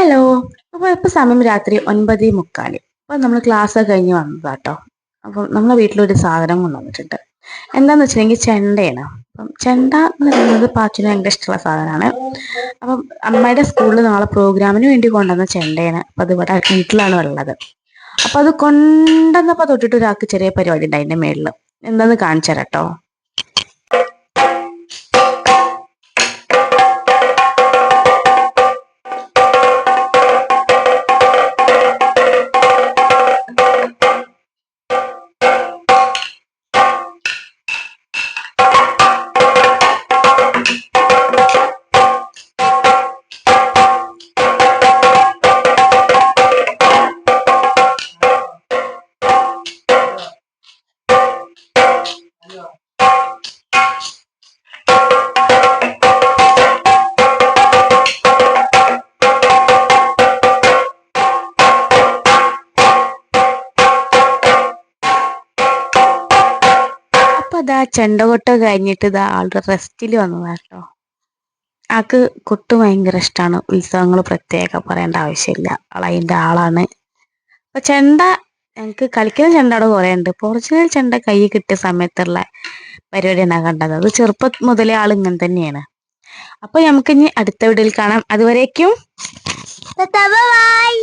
Hello. അപ്പോൾ ഇപ്പോൾ സമയം രാത്രി 9:45. അപ്പോൾ നമ്മൾ ക്ലാസ് ഒക്കെ കഴിഞ്ഞ് വന്നതാട്ടോ. അപ്പം നമ്മളെ വീട്ടിലൊരു സാധനം കൊണ്ടുവന്നിട്ടുണ്ട്. എന്താന്ന് വെച്ചിട്ടുണ്ടെങ്കിൽ ചെണ്ടയാണ്. അപ്പം ചെണ്ട എന്ന് പറയുന്നത് പാച്ചിന് ഭയങ്കര ഇഷ്ടമുള്ള സാധനമാണ്. അപ്പം അമ്മയുടെ സ്കൂളിൽ നാളെ പ്രോഗ്രാമിന് വേണ്ടി കൊണ്ടുവന്ന ചെണ്ടയാണ്. അപ്പം അത് ഇവിടെ വീട്ടിലാണ് ഉള്ളത്. അപ്പം അത് കൊണ്ടുവന്നപ്പോൾ തൊട്ടിട്ട് ഒരാൾക്ക് ചെറിയ പരിപാടി ഉണ്ട് അതിൻ്റെ മേളിൽ. എന്താന്ന് കാണിച്ചു തരാം കേട്ടോ. അപ്പൊ അതാ ചെണ്ടകൊട്ട കഴിഞ്ഞിട്ട് ഇതാ ആളുടെ റെസ്റ്റിൽ വന്നതാട്ടോ. ആൾക്ക് കൊട്ട് ഭയങ്കര ഇഷ്ടമാണ്. ഉത്സവങ്ങൾ പ്രത്യേകം പറയേണ്ട ആവശ്യമില്ല, അതിൻ്റെ ആളാണ്. അപ്പൊ ചെണ്ട ഞങ്ങൾക്ക് കളിക്കുന്ന ചെണ്ട അവിടെ കുറേ ഉണ്ട്. ഒറിജിനൽ ചെണ്ട കൈ കിട്ടിയ സമയത്തുള്ള പരിപാടിയാണ് കണ്ടത്. അത് ചെറുപ്പം മുതലേ ആൾ ഇങ്ങനെ തന്നെയാണ്. അപ്പൊ നമുക്ക് ഇനി അടുത്ത വീഡിയോയിൽ കാണാം. അതുവരേക്കും ബൈ.